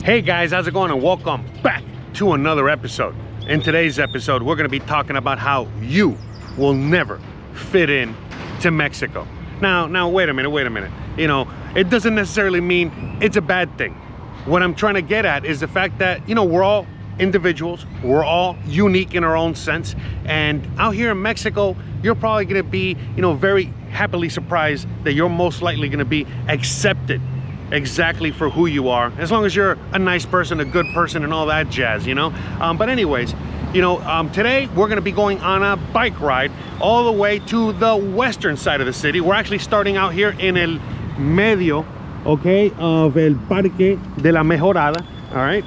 Hey guys, how's it going, and welcome back to another episode. In today's episode, we're going to be talking about how you will never fit in to Mexico. Now, wait a minute. You know, it doesn't necessarily mean it's a bad thing. What I'm trying to get at is the fact that, you know, we're all individuals, we're all unique in our own sense, and out here in Mexico, you're probably going to be, you know, very happily surprised that you're most likely going to be accepted exactly for who you are, as long as you're a nice person, a good person, and all that jazz, you know. But anyways, you know, today we're going to be going on a bike ride all the way to the western side of the city. We're actually starting out here in el medio, okay, of el Parque de la Mejorada. All right,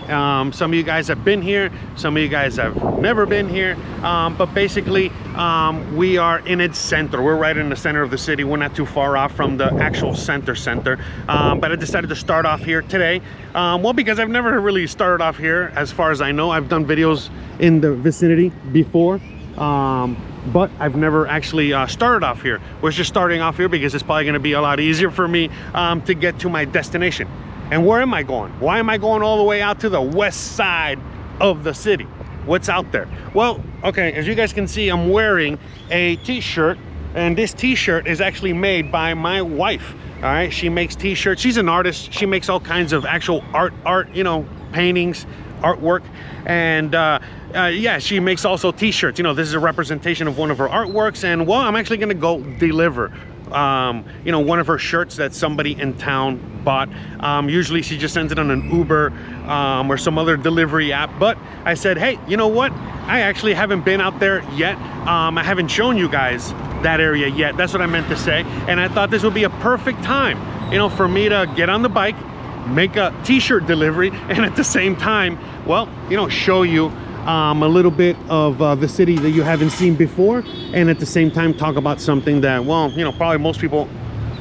some of you guys have been here, some of you guys have never been here, but basically we are in its center. We're right in the center of the city. We're not too far off from the actual center, but I decided to start off here today, well, because I've never really started off here. As far as I know, I've done videos in the vicinity before, but I've never actually started off here. We're just starting off here because it's probably going to be a lot easier for me to get to my destination. And where am I going? Why am I going all the way out to the west side of the city? What's out there? Well, okay, as you guys can see, I'm wearing a t-shirt, and this t-shirt is actually made by my wife. All right, she makes t-shirts. She's an artist. She makes all kinds of actual art, you know, paintings, artwork, and yeah, she makes also t-shirts. You know, this is a representation of one of her artworks, and well, I'm actually gonna go deliver you know, one of her shirts that somebody in town bought. Usually she just sends it on an Uber or some other delivery app, but I said, hey, you know what, I actually haven't been out there yet. I haven't shown you guys that area yet. That's what I meant to say, and I thought this would be a perfect time, you know, for me to get on the bike, make a t-shirt delivery, and at the same time, well, you know, show you a little bit of the city that you haven't seen before, and at the same time talk about something that, well, you know, probably most people,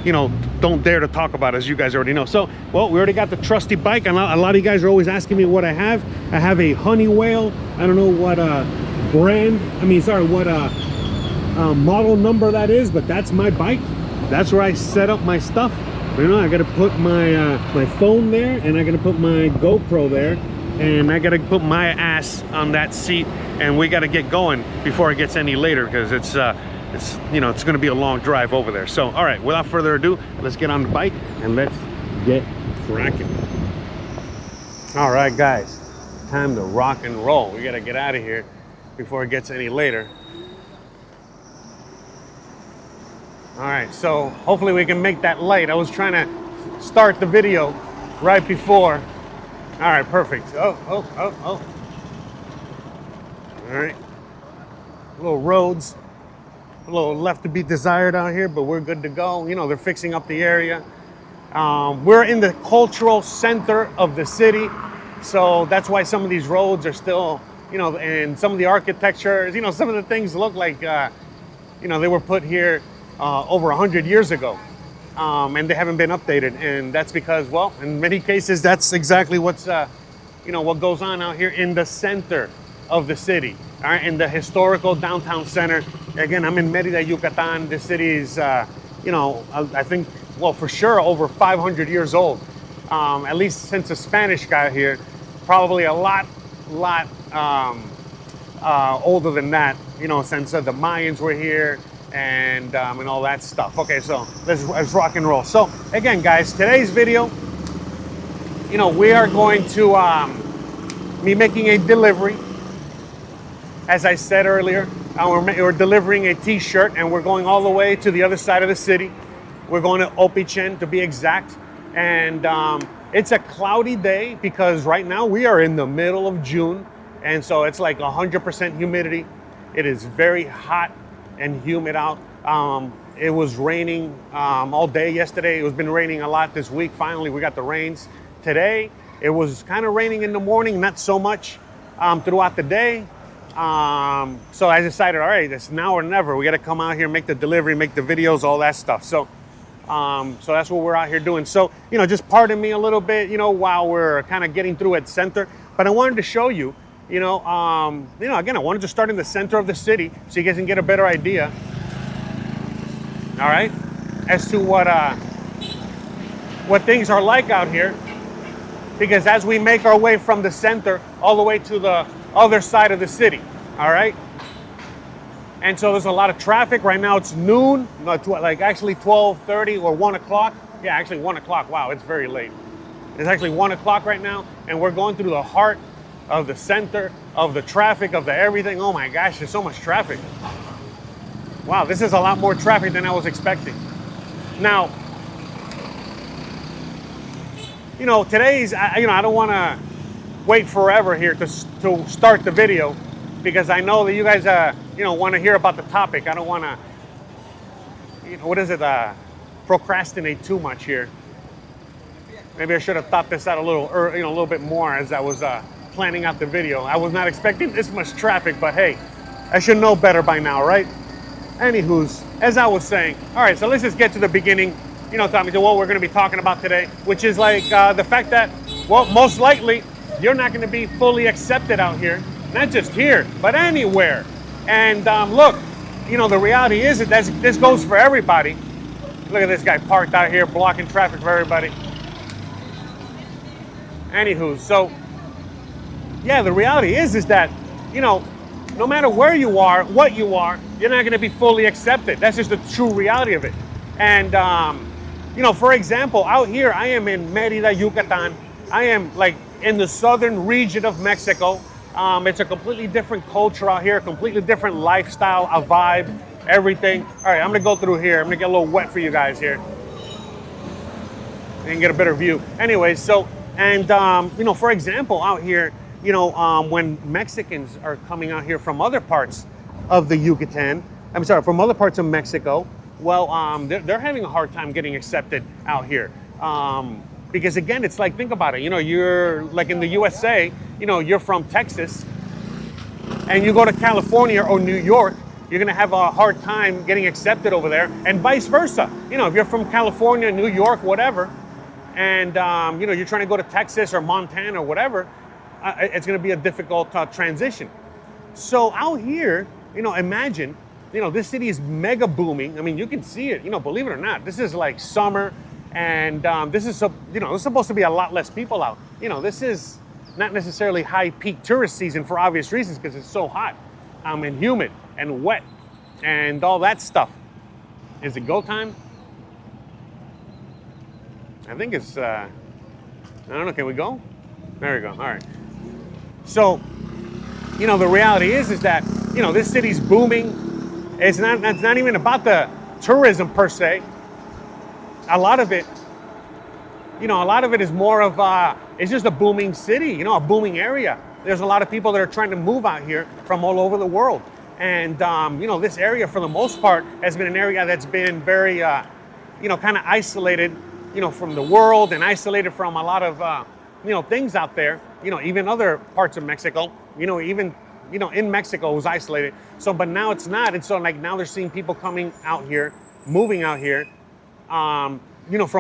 you know, don't dare to talk about, as you guys already know. So, well, we already got the trusty bike, and a lot of you guys are always asking me what I have. I have a Honeywell. I don't know what model number that is, but that's my bike. That's where I set up my stuff. You know, I gotta put my my phone there, and I gotta put my GoPro there, and I gotta put my ass on that seat, and we gotta get going before it gets any later, because it's you know, it's gonna be a long drive over there. So, all right, without further ado, let's get on the bike and let's get cracking. All right, guys, time to rock and roll. We gotta get out of here before it gets any later. All right, so hopefully we can make that light. I was trying to start the video right before. All right, perfect. Oh. All right. Little roads, a little left to be desired out here, but we're good to go. You know, they're fixing up the area. We're in the cultural center of the city, so that's why some of these roads are still, you know, and some of the architecture, you know, some of the things look like, you know, they were put here over 100 years ago. And they haven't been updated, and that's because, well, in many cases, that's exactly what's, you know, what goes on out here in the center of the city, all right, in the historical downtown center. Again, I'm in Merida, Yucatan. This city is, you know, I think, well, for sure, over 500 years old, at least since the Spanish got here. Probably a lot older than that, you know, since the Mayans were here. And all that stuff. Okay, so let's rock and roll. So again, guys, today's video, you know, we are going to be making a delivery. As I said earlier, we're delivering a t-shirt, and we're going all the way to the other side of the city. We're going to Opichen, to be exact, and it's a cloudy day because right now we are in the middle of June, and so it's like 100% humidity. It is very hot and humid out. It was raining all day yesterday. It was been raining a lot this week. Finally, we got the rains. Today, it was kind of raining in the morning, not so much throughout the day. So I decided, all right, it's now or never. We got to come out here, make the delivery, make the videos, all that stuff. So that's what we're out here doing. So, you know, just pardon me a little bit, you know, while we're kind of getting through at center. But I wanted to show you, you know, again, I wanted to start in the center of the city so you guys can get a better idea, all right, as to what things are like out here. because as we make our way from the center all the way to the other side of the city, all right? And so there's a lot of traffic. Right now it's noon, like actually 12:30 or 1 o'clock. Yeah, actually 1 o'clock. Wow, it's very late. It's actually 1 o'clock right now, and we're going through the heart of the center of the traffic, of the everything. Oh my gosh, there's so much traffic. Wow, this is a lot more traffic than I was expecting. Now, you know, today's, I don't want to wait forever here to start the video, because I know that you guys, want to hear about the topic. I don't want to, procrastinate too much here. Maybe I should have thought this out a little bit more as I was planning out the video. I was not expecting this much traffic, but hey, I should know better by now, right? Anywho's, as I was saying, all right, so let's just get to the beginning, Tommy, to what we're going to be talking about today, which is like the fact that, well, most likely you're not going to be fully accepted out here, not just here, but anywhere. And look, the reality is that this goes for everybody. Look at this guy parked out here blocking traffic for everybody. Anywho, so yeah, the reality is that, no matter where you are, what you are, you're not going to be fully accepted. That's just the true reality of it. And, for example, out here, I am in Merida, Yucatan. I am like in the southern region of Mexico. It's a completely different culture out here, completely different lifestyle, a vibe, everything. All right, I'm going to go through here. I'm going to get a little wet for you guys here and get a better view. Anyways, so, and, for example, out here, when Mexicans are coming out here from other parts of the Yucatan, from other parts of Mexico, well, they're having a hard time getting accepted out here. Because again, it's like, think about it, you're like in the USA, you're from Texas and you go to California or New York, you're gonna have a hard time getting accepted over there, and vice versa. If you're from California, New York, whatever, and you're trying to go to Texas or Montana or whatever, it's going to be a difficult transition. So out here, imagine, this city is mega booming. I mean, you can see it, believe it or not. This is like summer, and this is supposed to be a lot less people out. This is not necessarily high peak tourist season for obvious reasons, because it's so hot and humid and wet and all that stuff. Is it go time? I think it's, I don't know, can we go? There we go, all right. So, the reality is that, this city's booming. It's not even about the tourism per se. A lot of it is more of, it's just a booming city, a booming area. There's a lot of people that are trying to move out here from all over the world. And, this area for the most part has been an area that's been very, kind of isolated, from the world, and isolated from a lot of, things out there, even other parts of Mexico, even, in Mexico it was isolated. So, but now it's not. And so like now they're seeing people coming out here, moving out here, from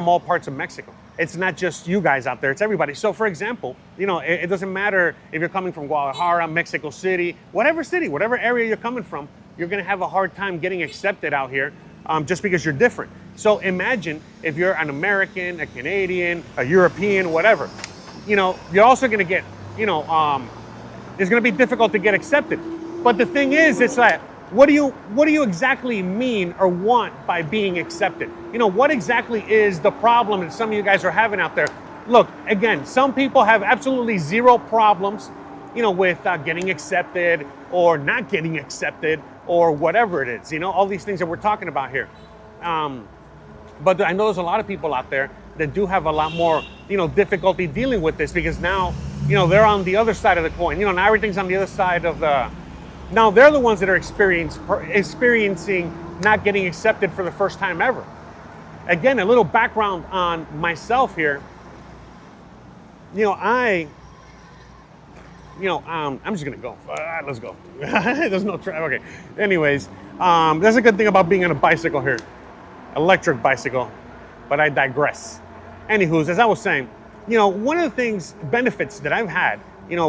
all parts of Mexico. It's not just you guys out there, it's everybody. So for example, it doesn't matter if you're coming from Guadalajara, Mexico City, whatever area you're coming from, you're gonna have a hard time getting accepted out here, just because you're different. So imagine if you're an American, a Canadian, a European, whatever, you're also gonna get, it's gonna be difficult to get accepted. But the thing is, it's like, what do you exactly mean or want by being accepted? What exactly is the problem that some of you guys are having out there? Look, again, some people have absolutely zero problems, with getting accepted or not getting accepted or whatever it is, all these things that we're talking about here. But I know there's a lot of people out there that do have a lot more, difficulty dealing with this, because now, they're on the other side of the coin. Now everything's on the other side of the, now they're the ones that are experiencing not getting accepted for the first time ever. Again, a little background on myself here. I'm just gonna go. Let's go. There's no traffic. Okay. Anyways, that's a good thing about being on a bicycle here, electric bicycle. But I digress. Anywho, as I was saying, one of the benefits that I've had,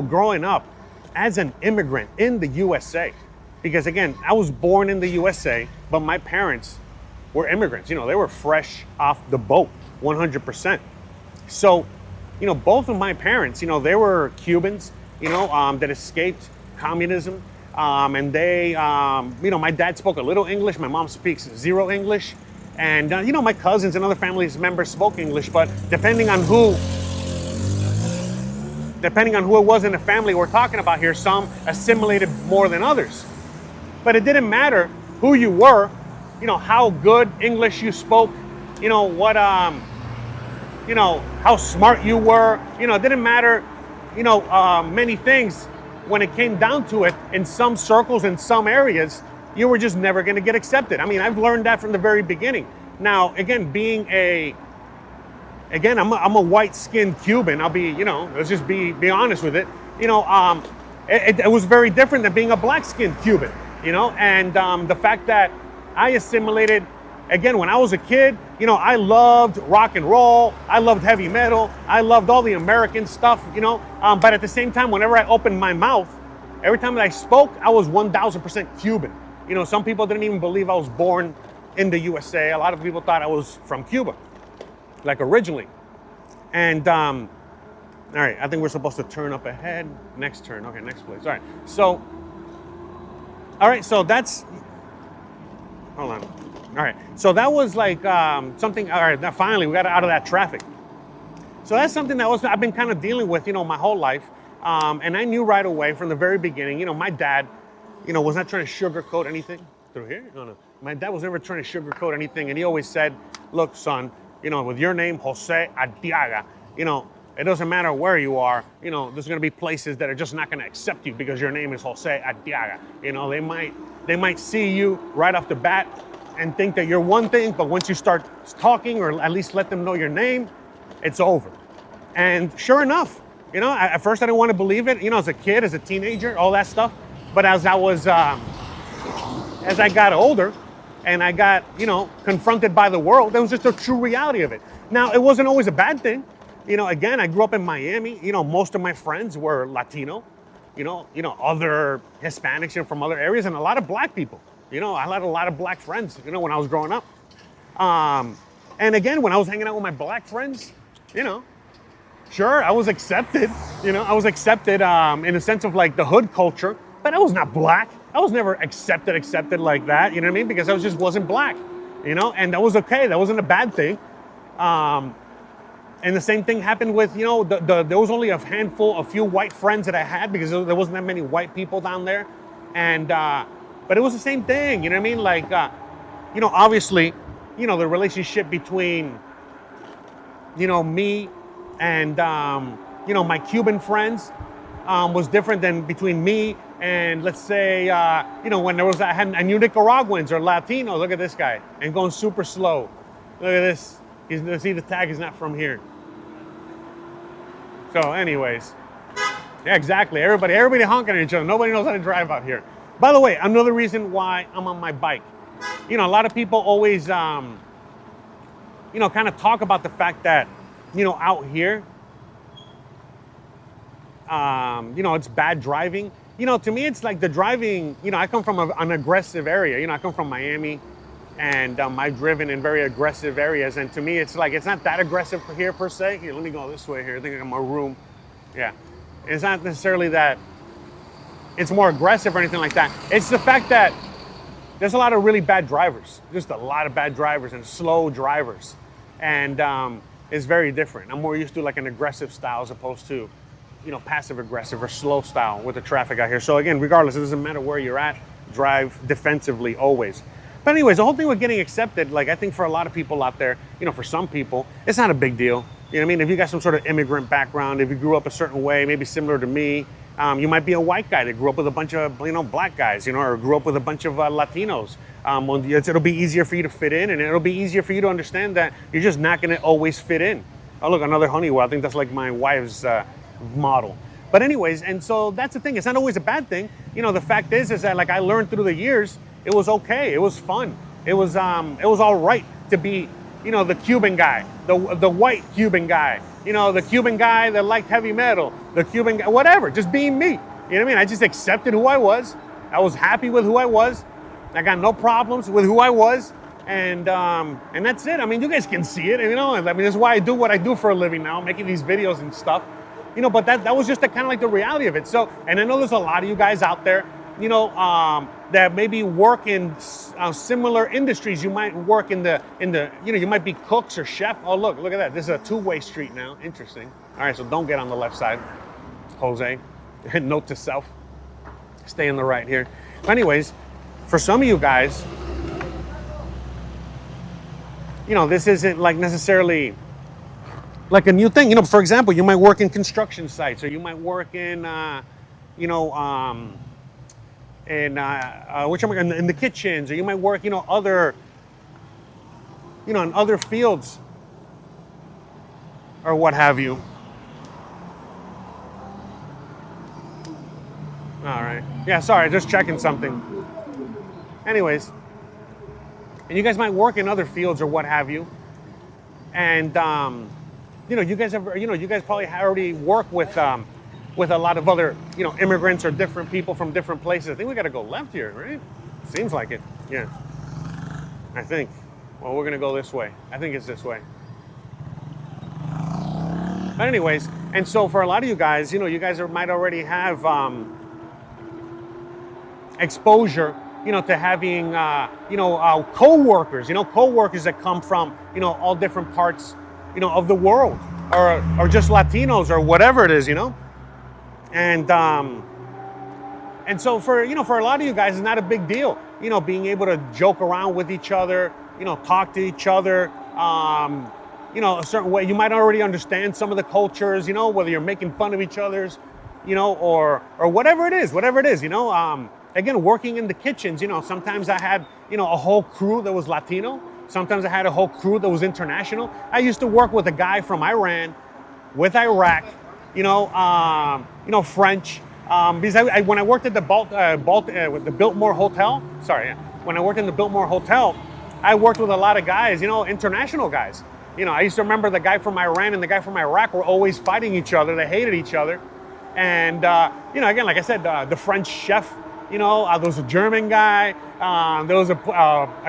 growing up as an immigrant in the USA, because again, I was born in the USA, but my parents were immigrants. They were fresh off the boat, 100%. So both of my parents, they were Cubans, that escaped communism. And they, my dad spoke a little English. My mom speaks zero English. And, my cousins and other family members spoke English, but depending on who it was in the family we're talking about here, some assimilated more than others. But it didn't matter who you were, how good English you spoke, what, how smart you were, it didn't matter, many things. When it came down to it, in some circles, in some areas, you were just never going to get accepted. I mean, I've learned that from the very beginning. Now, again, I'm a white-skinned Cuban. I'll be, let's just be honest with it. It was very different than being a black-skinned Cuban, and the fact that I assimilated, again, when I was a kid, I loved rock and roll. I loved heavy metal. I loved all the American stuff, but at the same time, whenever I opened my mouth, every time that I spoke, I was 1,000% Cuban. Some people didn't even believe I was born in the USA. A lot of people thought I was from Cuba, like originally. And, all right, I think we're supposed to turn up ahead. Next turn, okay, next place. All right, so that's, hold on. All right, so that was like something, all right, now finally we got out of that traffic. So that's something that I've been kind of dealing with, my whole life. And I knew right away from the very beginning, my dad, was not trying to sugarcoat anything. Through here? No. My dad was never trying to sugarcoat anything. And he always said, look, son, with your name, Jose Arteaga, it doesn't matter where you are, there's going to be places that are just not going to accept you because your name is Jose Arteaga. They might see you right off the bat and think that you're one thing, but once you start talking or at least let them know your name, it's over. And sure enough, at first I didn't want to believe it, as a kid, as a teenager, all that stuff. But as I got older and I got, confronted by the world, that was just a true reality of it. Now, it wasn't always a bad thing. Again, I grew up in Miami. Most of my friends were Latino, other Hispanics from other areas, and a lot of black people. I had a lot of black friends, when I was growing up. And again, when I was hanging out with my black friends, sure, I was accepted. I was accepted in a sense of like the hood culture, but I was not black. I was never accepted like that, you know what I mean? Because I just wasn't black, and that was okay. That wasn't a bad thing. And the same thing happened with, there was only a few white friends that I had because there wasn't that many white people down there. And, but it was the same thing, you know what I mean? Like, obviously, the relationship between, me and, my Cuban friends was different than between me and, let's say, when I knew Nicaraguans or Latinos. Look at this guy, and going super slow. Look at this. See, the tag is not from here. So anyways, yeah, exactly. Everybody honking at each other. Nobody knows how to drive out here. By the way, another reason why I'm on my bike. A lot of people always, kind of talk about the fact that, out here, it's bad driving. To me, it's like the driving, I come from an aggressive area. I come from Miami, and I've driven in very aggressive areas. And to me, it's like, it's not that aggressive here per se. Here, let me go this way here. I think I got more room. Yeah. It's not necessarily that it's more aggressive or anything like that. It's the fact that there's a lot of really bad drivers. Just a lot of bad drivers and slow drivers. And it's very different. I'm more used to like an aggressive style as opposed to, passive aggressive or slow style with the traffic out here. So again, regardless, it doesn't matter where you're at, drive defensively always. But anyways, the whole thing with getting accepted, like I think for a lot of people out there, for some people, it's not a big deal. You know what I mean? If you got some sort of immigrant background, if you grew up a certain way, maybe similar to me, you might be a white guy that grew up with a bunch of, black guys, or grew up with a bunch of Latinos. It'll be easier for you to fit in, and it'll be easier for you to understand that you're just not going to always fit in. Oh, look, another Honeywell. I think that's like my wife's model. But anyways, and so that's the thing. It's not always a bad thing. The fact is that like I learned through the years, it was okay. It was fun. It was all right to be, the Cuban guy, the white Cuban guy, the Cuban guy that liked heavy metal, the Cuban guy, whatever, just being me. You know what I mean? I just accepted who I was. I was happy with who I was. I got no problems with who I was. And that's it. I mean, you guys can see it, you know. I mean, that's why I do what I do for a living now, making these videos and stuff, you know. But that was just the kind of like the reality of it. So, and I know there's a lot of you guys out there, you know, that maybe work in similar industries. You might work in the you know, you might be cooks or chef. Oh, look at that. This is a two-way street now. Interesting. All right, so don't get on the left side, Jose. Note to self: stay on the right here. But anyways, for some of you guys, you know, this isn't like necessarily like a new thing. You know, for example, you might work in construction sites, or you might work in, you know, in the kitchens, or you might work, you know, in other fields, or what have you. All right. Yeah, sorry, just checking something. Anyways. And you guys might work in other fields or what have you, and you know, you guys probably already work with a lot of other, you know, immigrants or different people from different places. I think we got to go left here, right? Seems like it. Yeah. I think. Well, we're gonna go this way. I think it's this way. But anyways, and so for a lot of you guys, you know, you guys might already have exposure, you know, to having, you know, co-workers that come from, you know, all different parts, you know, of the world, or just Latinos or whatever it is, you know. And so for, you know, for a lot of you guys, it's not a big deal, you know, being able to joke around with each other, you know, talk to each other, you know, a certain way. You might already understand some of the cultures, you know, whether you're making fun of each other's, you know, or whatever it is, you know. Again, working in the kitchens, you know, sometimes I had, you know, a whole crew that was Latino. Sometimes I had a whole crew that was international. I used to work with a guy from Iran, with Iraq, you know, French. Because when I worked at the Biltmore Hotel, when I worked in the Biltmore Hotel, I worked with a lot of guys, you know, international guys. You know, I used to remember the guy from Iran and the guy from Iraq were always fighting each other. They hated each other. And, you know, again, like I said, the French chef, you know, there was a German guy, there was a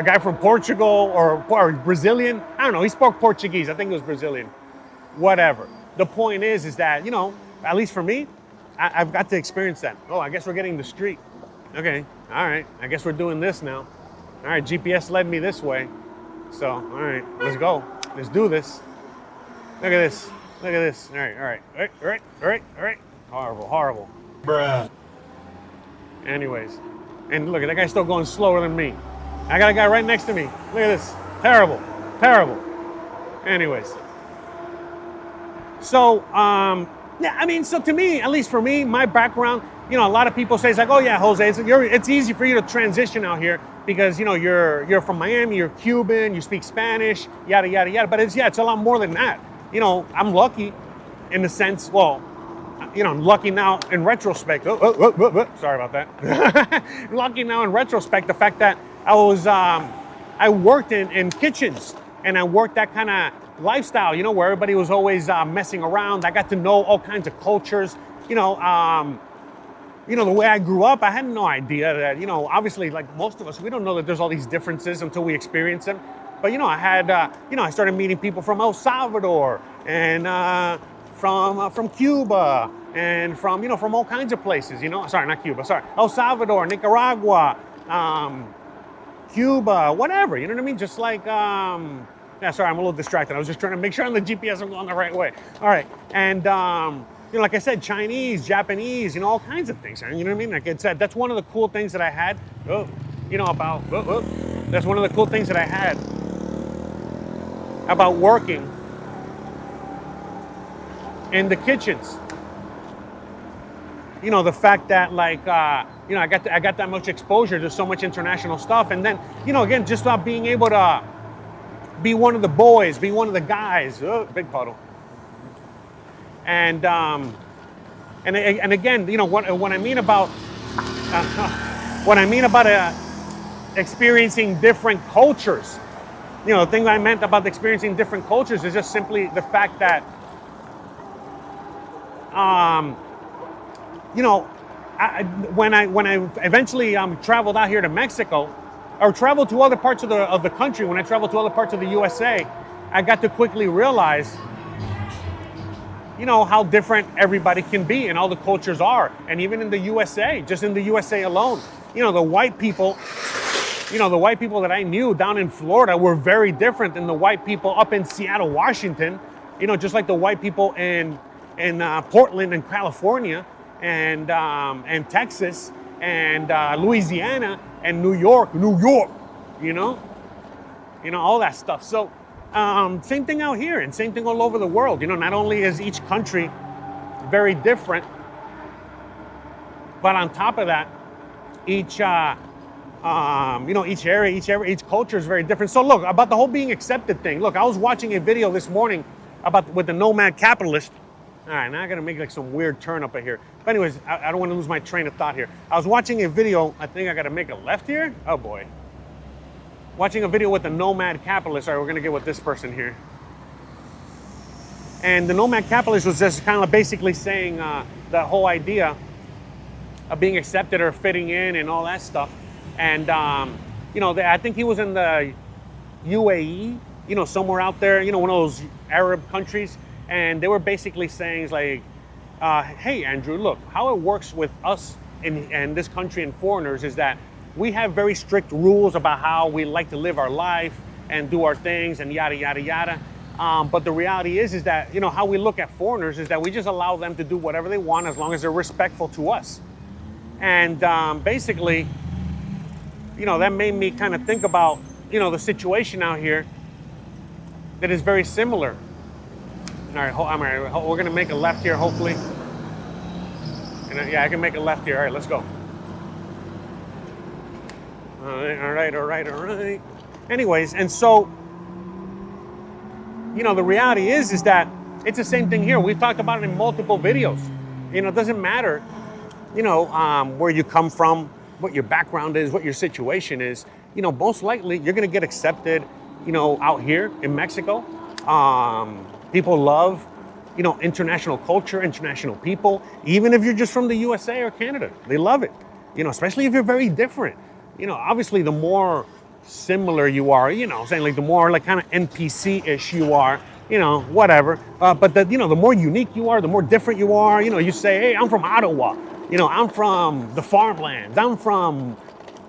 guy from Portugal or Brazilian. I don't know, he spoke Portuguese. I think it was Brazilian. Whatever. The point is that, you know, at least for me, I've got to experience that. Oh, I guess we're getting the street. Okay, all right, I guess we're doing this now. All right, GPS led me this way. So, all right, let's go. Let's do this. Look at this. Look at this. All right. Horrible. Bruh. Anyways, and look at that guy still going slower than me. I got a guy right next to me. Look at this. Terrible. Anyways. So, yeah, I mean, so to me, at least for me, my background, you know, a lot of people say, it's like, oh yeah, Jose, it's easy for you to transition out here because, you know, you're from Miami, you're Cuban, you speak Spanish, yada, yada, yada. But it's a lot more than that. You know, I'm lucky in the sense, well, you know, I'm lucky now in retrospect. Sorry about that. Lucky now in retrospect, the fact that I worked in kitchens, and I worked that kind of lifestyle, you know, where everybody was always messing around. I got to know all kinds of cultures. You know, the way I grew up, I had no idea that, you know, obviously, like most of us, we don't know that there's all these differences until we experience them. But, you know, I had, you know, I started meeting people from El Salvador and from Cuba and from, you know, from all kinds of places, you know. Sorry, not Cuba, sorry. El Salvador, Nicaragua, Cuba, whatever, you know what I mean? Just like, yeah, sorry, I'm a little distracted. I was just trying to make sure on the GPS I'm going the right way. All right, and, you know, like I said, Chinese, Japanese, you know, all kinds of things, you know what I mean? Like I said, that's one of the cool things that I had, you know, that's one of the cool things that I had about working in the kitchens. You know, the fact that, like, you know, I got that much exposure to so much international stuff, and then, you know, again, just about being able to be one of the boys, be one of the guys. Big puddle. And again, you know, what I mean about experiencing different cultures. You know, the thing I meant about experiencing different cultures is just simply the fact that, you know, when I eventually traveled out here to Mexico, or travel to other parts of the country, when I travel to other parts of the USA, I got to quickly realize, you know, how different everybody can be and all the cultures are. And even in the USA, just in the USA alone, you know, the white people that I knew down in Florida were very different than the white people up in Seattle, Washington, you know, just like the white people in Portland and California and Texas and Louisiana and New York, you know, all that stuff. So same thing out here and same thing all over the world. You know, not only is each country very different, but on top of that, each each area, each culture is very different. So look, about the whole being accepted thing. Look, I was watching a video this morning with the nomad capitalist. All right, now I gotta make like some weird turn up here. But anyways, I don't want to lose my train of thought here. I was watching a video. I think I gotta make a left here. Oh boy. Watching a video with the nomad capitalist. All right, we're gonna get with this person here. And the nomad capitalist was just kind of basically saying the whole idea of being accepted or fitting in and all that stuff. And I think he was in the UAE, you know, somewhere out there, you know, one of those Arab countries. And they were basically saying like, hey, Andrew, look, how it works with us in this country and foreigners is that we have very strict rules about how we like to live our life and do our things and yada, yada, yada. But the reality is that, you know, how we look at foreigners is that we just allow them to do whatever they want as long as they're respectful to us. And basically, you know, that made me kind of think about, you know, the situation out here that is very similar. All right, we're gonna make a left here, hopefully. And yeah, I can make a left here. All right, let's go. All right. Anyways, and so, you know, the reality is that it's the same thing here. We've talked about it in multiple videos. You know, it doesn't matter, you know, where you come from, what your background is, what your situation is. You know, most likely you're gonna get accepted, you know, out here in Mexico. People love, you know, international culture, international people. Even if you're just from the USA or Canada, they love it. You know, especially if you're very different. You know, obviously the more similar you are, you know, saying like the more like kind of NPC-ish you are, you know, whatever. But the more unique you are, the more different you are. You know, you say, hey, I'm from Ottawa. You know, I'm from the farmlands. I'm from,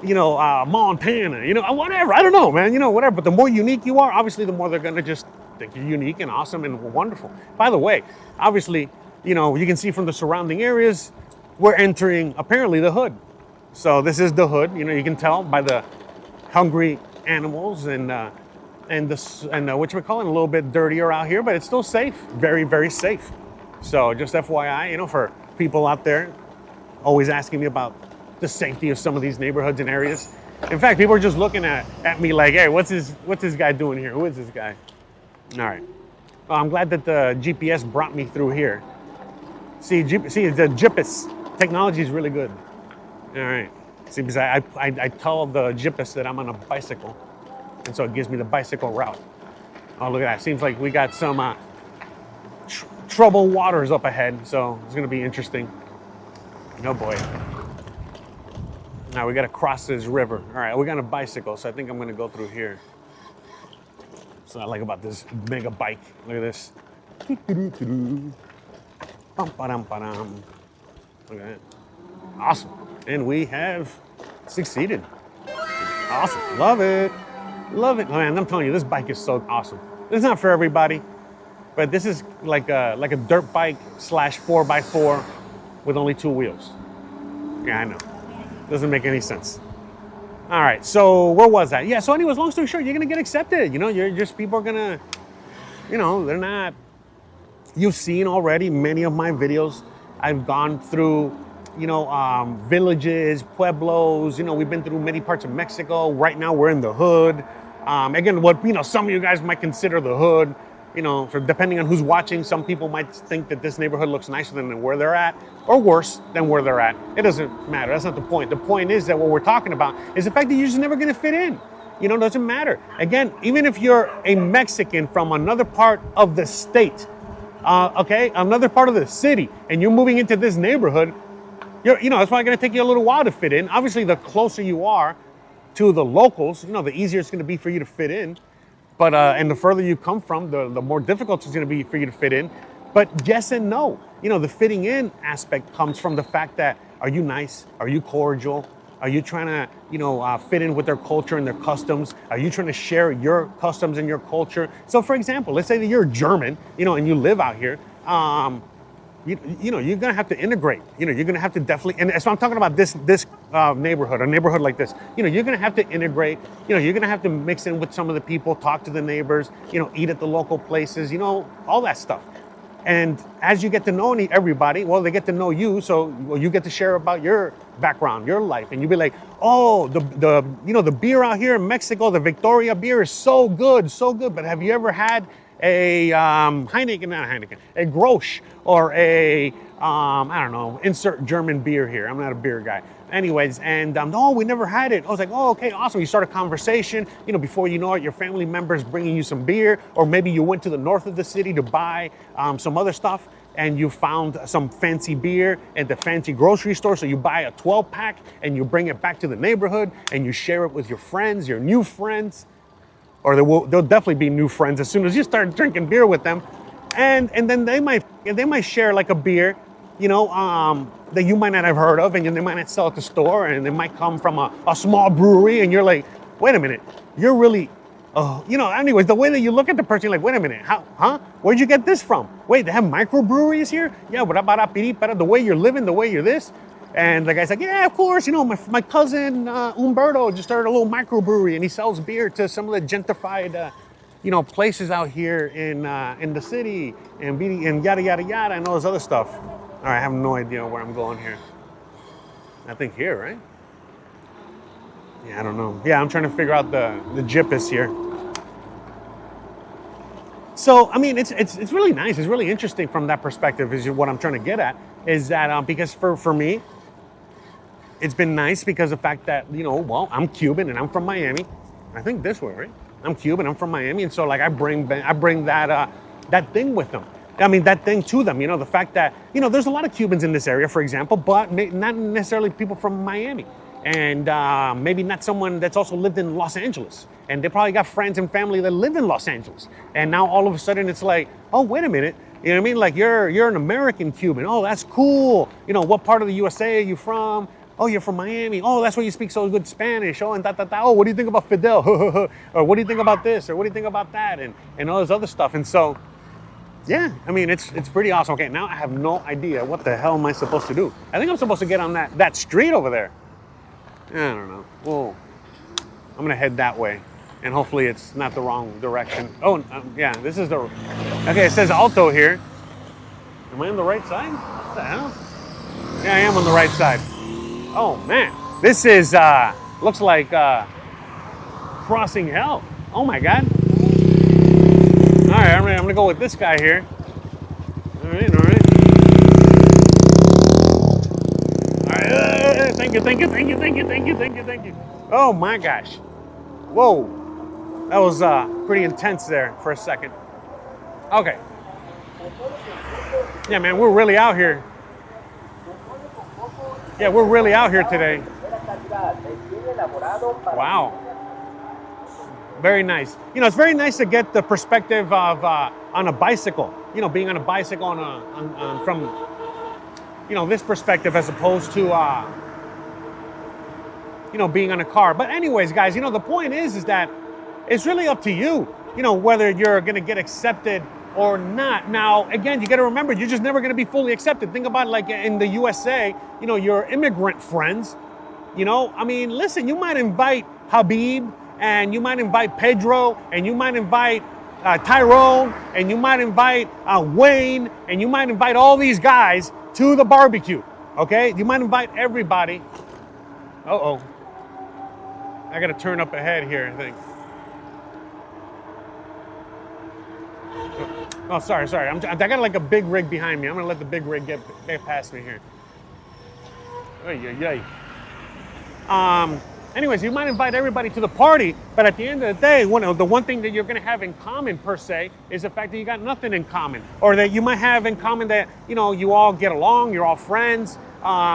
you know, Montana. You know, whatever. I don't know, man. You know, whatever. But the more unique you are, obviously, the more they're gonna just think you're unique and awesome and wonderful. By the way, obviously, you know, you can see from the surrounding areas, we're entering apparently the hood. So this is the hood. You know, you can tell by the hungry animals and which we're calling a little bit dirtier out here, but it's still safe. Very, very safe. So just FYI, you know, for people out there always asking me about the safety of some of these neighborhoods and areas. In fact, people are just looking at me like, hey, what's this guy doing here? Who is this guy? All right. Well, I'm glad that the GPS brought me through here. See, the GPS technology is really good. All right. See, because I tell the GPS that I'm on a bicycle, and so it gives me the bicycle route. Oh, look at that. Seems like we got some troubled waters up ahead, so it's going to be interesting. Oh, boy. Now we got to cross this river. All right, we got a bicycle, so I think I'm going to go through here. That's what I like about this mega bike. Look at this. Look at that. Awesome. And we have succeeded. Awesome. Love it. Love it. Man, I'm telling you, this bike is so awesome. It's not for everybody, but this is like a dirt bike / 4x4 with only 2 wheels. Yeah, I know. Doesn't make any sense. All right, so where was that? Yeah, so anyways, long story short, you're gonna get accepted. You know, people are gonna, you know, they're not, you've seen already many of my videos. I've gone through, you know, villages, pueblos, you know, we've been through many parts of Mexico. Right now we're in the hood. Again, what, you know, some of you guys might consider the hood, you know, for depending on who's watching, some people might think that this neighborhood looks nicer than where they're at, or worse than where they're at. It doesn't matter. That's not the point. The point is that what we're talking about is the fact that you're just never going to fit in. You know, it doesn't matter. Again, even if you're a Mexican from another part of the state, okay, another part of the city, and you're moving into this neighborhood, you know, it's probably going to take you a little while to fit in. Obviously, the closer you are to the locals, you know, the easier it's going to be for you to fit in. But and the further you come from, the more difficult it's going to be for you to fit in. But yes and no. You know, the fitting in aspect comes from the fact that, are you nice? Are you cordial? Are you trying to, you know, fit in with their culture and their customs? Are you trying to share your customs and your culture? So, for example, let's say that you're German, you know, and you live out here. You know, you're gonna have to integrate. You know, you're gonna have to definitely, and so I'm talking about this neighborhood, a neighborhood like this. You know, you're gonna have to integrate. You know, you're gonna have to mix in with some of the people, talk to the neighbors. You know, eat at the local places. You know, all that stuff. And as you get to know everybody, well, they get to know you, so you get to share about your background, your life, and you be like, oh, the beer out here in Mexico, the Victoria beer is so good, so good. But have you ever had a a Grolsch or a I don't know, insert German beer here. I'm not a beer guy. Anyways, and no, we never had it. I was like, oh, okay, awesome. You start a conversation, you know, before you know it, your family member's bringing you some beer, or maybe you went to the north of the city to buy some other stuff, and you found some fancy beer at the fancy grocery store. So you buy a 12-pack and you bring it back to the neighborhood and you share it with your friends, your new friends, or they'll definitely be new friends as soon as you start drinking beer with them. And then they might share like a beer, you know, that you might not have heard of, and they might not sell at the store, and they might come from a small brewery, and you're like, wait a minute, you're really, you know, anyways, the way that you look at the person, you're like, wait a minute, where'd you get this from? Wait, they have microbreweries here? Yeah, the way you're living, the way you're this. And the guy's like, yeah, of course, you know, my cousin Umberto just started a little microbrewery, and he sells beer to some of the gentrified you know, places out here in the city, and yada, yada, yada, and all this other stuff. All right, I have no idea where I'm going here. I think here, right? Yeah, I don't know. Yeah, I'm trying to figure out the Jippus here. So, I mean, it's really nice. It's really interesting from that perspective, is what I'm trying to get at, is that because for me, it's been nice because of the fact that, you know, well, I'm Cuban and I'm from Miami. I think this way, right? I'm Cuban, I'm from Miami, and so like I bring that thing with them. I mean, that thing to them, you know, the fact that, you know, there's a lot of Cubans in this area, for example, but not necessarily people from Miami. And maybe not someone that's also lived in Los Angeles. And they probably got friends and family that live in Los Angeles. And now all of a sudden it's like, oh, wait a minute. You know what I mean? Like you're an American Cuban. Oh, that's cool. You know, what part of the USA are you from? Oh, you're from Miami. Oh, that's why you speak so good Spanish. Oh, and Oh, what do you think about Fidel? Or what do you think about this? Or what do you think about that? And all this other stuff. And so, yeah, I mean, it's pretty awesome. Okay, now I have no idea what the hell am I supposed to do. I think I'm supposed to get on that street over there. I don't know. Well, I'm gonna head that way, and hopefully it's not the wrong direction. Oh, yeah, this is the. Okay, it says Alto here. Am I on the right side? What the hell? Yeah, I am on the right side. Oh man, this is looks like crossing hell. Oh my God. All right, I'm gonna go with this guy here. All right. Thank you. Oh my gosh. Whoa. That was pretty intense there for a second. Okay. Yeah, man, we're really out here. Yeah, we're really out here today. Wow. Very nice. You know, it's very nice to get the perspective of on a bicycle. You know, being on a bicycle from, you know, this perspective as opposed to, you know, being on a car. But anyways, guys, you know, the point is that it's really up to you, you know, whether you're going to get accepted or not. Now, again, you got to remember, you're just never going to be fully accepted. Think about like in the USA, you know, your immigrant friends, you know, I mean, listen, you might invite Habib, and you might invite Pedro, and you might invite Tyrone, and you might invite Wayne, and you might invite all these guys to the barbecue, okay? You might invite everybody. Uh-oh. I gotta turn up ahead here, I think. Oh, sorry. I got like a big rig behind me. I'm gonna let the big rig get past me here. Anyways, you might invite everybody to the party, but at the end of the day, the one thing that you're going to have in common per se is the fact that you got nothing in common, or that you might have in common that, you know, you all get along, you're all friends,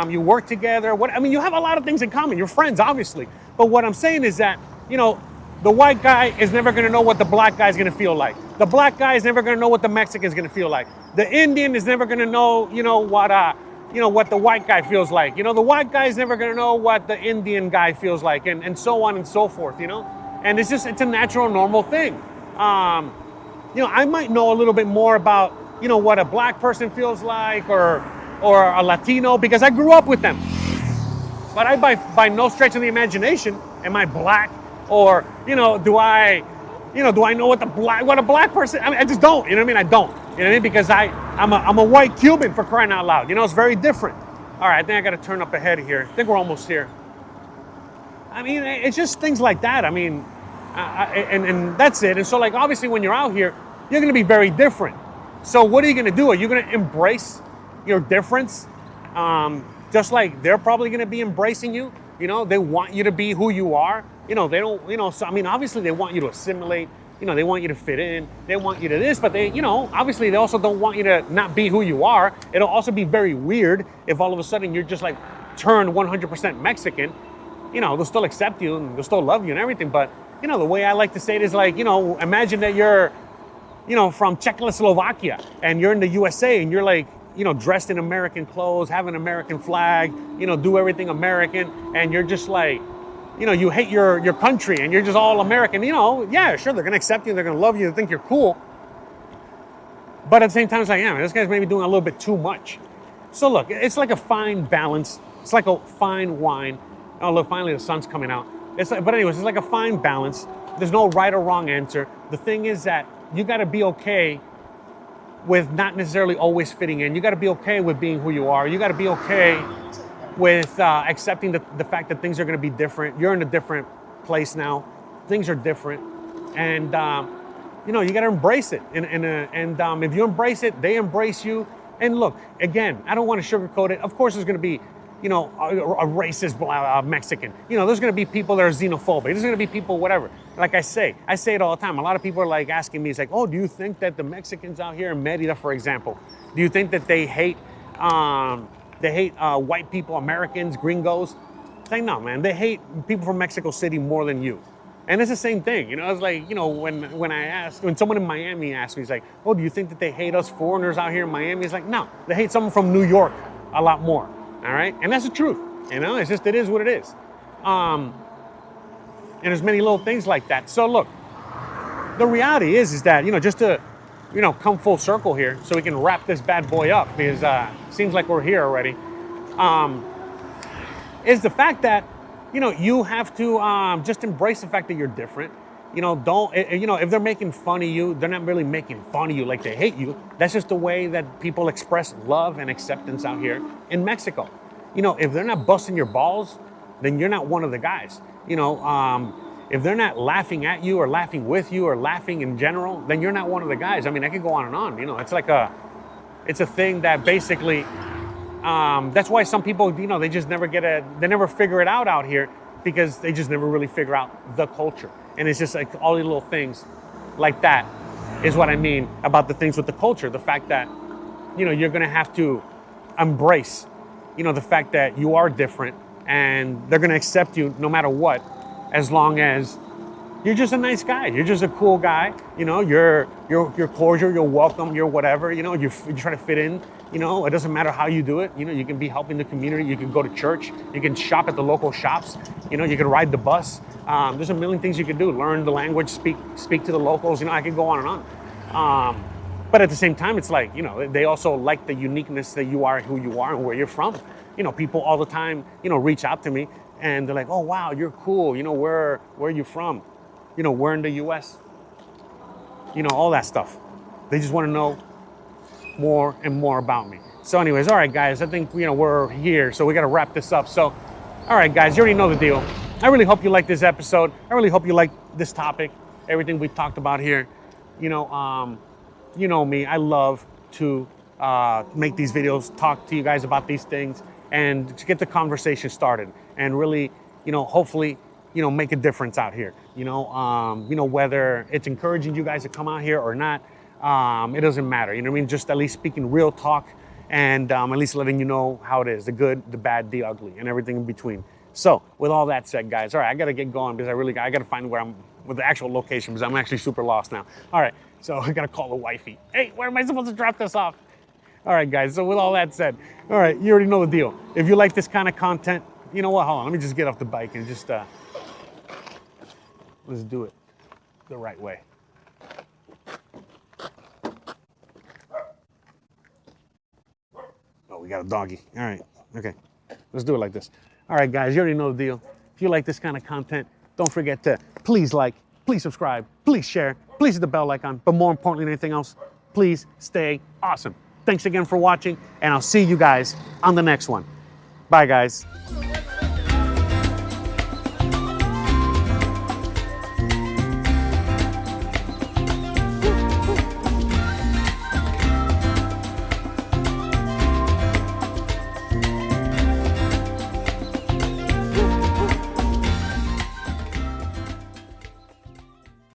you work together. I mean, you have a lot of things in common. You're friends, obviously. But what I'm saying is that, you know, the white guy is never going to know what the black guy is going to feel like. The black guy is never going to know what the Mexican is going to feel like. The Indian is never going to know, what the white guy feels like. You know, the white guy is never going to know what the Indian guy feels like, and so on and so forth, you know? And it's a natural, normal thing. I might know a little bit more about, you know, what a black person feels like, or a Latino, because I grew up with them. But by no stretch of the imagination am I black, or, you know, do I know what a black person, I mean, I just don't, you know what I mean? I don't, you know what I mean? Because I'm a white Cuban, for crying out loud. You know, it's very different. All right, I think I got to turn up ahead here. I think we're almost here. I mean, it's just things like that. I mean, and that's it. And so, like, obviously when you're out here, you're going to be very different. So what are you going to do? Are you going to embrace your difference? Just like they're probably going to be embracing you. You know, they want you to be who you are. You know, they don't, you know, so I mean, obviously they want you to assimilate. You know, they want you to fit in. They want you to this, but they, you know, obviously they also don't want you to not be who you are. It'll also be very weird if all of a sudden you're just like turned 100% Mexican. You know, they'll still accept you and they'll still love you and everything. But, you know, the way I like to say it is like, you know, imagine that you're, you know, from Czechoslovakia and you're in the USA and you're like, you know, dressed in American clothes, have an American flag, you know, do everything American, and you're just like, you know, you hate your country and you're just all American. You know, yeah, sure, they're going to accept you, they're going to love you, they think you're cool. But at the same time, it's like, yeah, man, this guy's maybe doing a little bit too much. So look, it's like a fine balance. It's like a fine wine. Oh, look, finally the sun's coming out. But anyways, it's like a fine balance. There's no right or wrong answer. The thing is that you got to be okay with not necessarily always fitting in. You got to be okay with being who you are. You got to be okay with accepting the fact that things are going to be different. You're in a different place now. Things are different, and you know, you got to embrace it. And if you embrace it, they embrace you. And look, again, I don't want to sugarcoat it. Of course, there's going to be, you know, a racist Mexican. You know, there's going to be people that are xenophobic. There's going to be people, whatever. Like I say it all the time. A lot of people are like asking me, it's like, oh, do you think that the Mexicans out here in Merida, for example, do you think that they hate white people, Americans, gringos? It's like, no, man, they hate people from Mexico City more than you. And it's the same thing, you know. It's like, you know, when someone in Miami asks me, he's like, oh, do you think that they hate us foreigners out here in Miami? It's like, no, they hate someone from New York a lot more. All right, and that's the truth. You know, it's just, it is what it is. And there's many little things like that. So look, the reality is that, you know, just to, you know, come full circle here so we can wrap this bad boy up, because seems like we're here already, is the fact that, you know, you have to just embrace the fact that you're different. You know, if they're making fun of you, they're not really making fun of you like they hate you. That's just the way that people express love and acceptance out here in Mexico. You know, if they're not busting your balls, then you're not one of the guys. You know, if they're not laughing at you or laughing with you or laughing in general, then you're not one of the guys. I mean, I could go on and on. You know, it's a thing that basically, that's why some people, you know, they just never they never figure it out here, because they just never really figure out the culture. And it's just like all these little things like that is what I mean about the things with the culture. The fact that, you know, you're going to have to embrace, you know, the fact that you are different, and they're going to accept you no matter what, as long as you're just a nice guy. You're just a cool guy. You know, you're cordial, you're welcome, you're whatever, you know, you try to fit in. You know, it doesn't matter how you do it. You know, you can be helping the community. You can go to church. You can shop at the local shops. You know, you can ride the bus. There's a million things you can do. Learn the language, speak to the locals. You know, I can go on and on. But at the same time, it's like, you know, they also like the uniqueness that you are, who you are, and where you're from. You know, people all the time, you know, reach out to me and they're like, oh, wow, you're cool. You know, where are you from? You know, we're in the U.S. You know, all that stuff. They just want to know more and more about me. So anyways, all right, guys, I think, you know, we're here, so we got to wrap this up. So, all right, guys, you already know the deal. I really hope you like this episode. I really hope you like this topic, everything we talked about here. You know me, I love to make these videos, talk to you guys about these things, and to get the conversation started, and really, you know, hopefully make a difference out here. Whether it's encouraging you guys to come out here or not, it doesn't matter. You know what I mean? Just at least speaking real talk and at least letting you know how it is, the good, the bad, the ugly, and everything in between. So with all that said, guys, all right, I got to get going because I got to find with the actual location because I'm actually super lost now. All right, so I got to call the wifey. Hey, where am I supposed to drop this off? All right, guys, so with all that said, all right, you already know the deal. If you like this kind of content, you know what, hold on, let me just get off the bike and just, let's do it the right way. Oh, we got a doggy. All right, okay, let's do it like this. All right, guys, you already know the deal. If you like this kind of content, don't forget to please like, please subscribe, please share, please hit the bell icon, but more importantly than anything else, please stay awesome. Thanks again for watching, and I'll see you guys on the next one. Bye, guys.